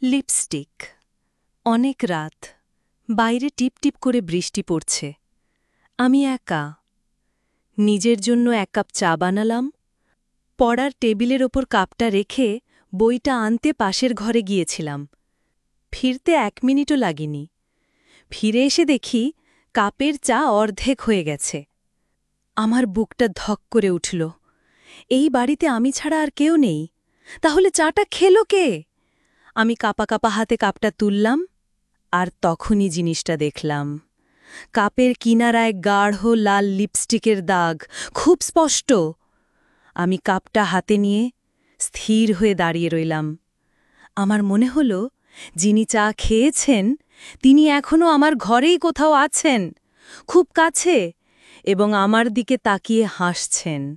Lipstick. অনেক রাত, বাইরে টিপটিপ করে বৃষ্টি পড়ছে। আমি একা। নিজের জন্য এক কাপ চা বানালাম, পড়ার টেবিলের ওপর কাপটা রেখে বইটা আনতে পাশের ঘরে গিয়েছিলাম। ফিরতে 1 মিনিটও লাগেনি। ফিরে এসে দেখি কাপের চা অর্ধেক হয়ে গেছে। আমার বুকটা ধক করে উঠল। এই বাড়িতে আমি ছাড়া আর কেউ নেই, তাহলে চাটা খেলো কে? আমি কাপা কাপা হাতে কাপটা তুললাম, আর তখনই জিনিসটা দেখলাম। কাপের কিনারায় গাঢ় লাল লিপস্টিকের দাগ, খুব স্পষ্ট। আমি কাপটা হাতে নিয়ে স্থির হয়ে দাঁড়িয়ে রইলাম। আমার মনে হল, যিনি চা খেয়েছেন তিনি এখনও আমার ঘরেই কোথাও আছেন, খুব কাছে, এবং আমার দিকে তাকিয়ে হাসছেন।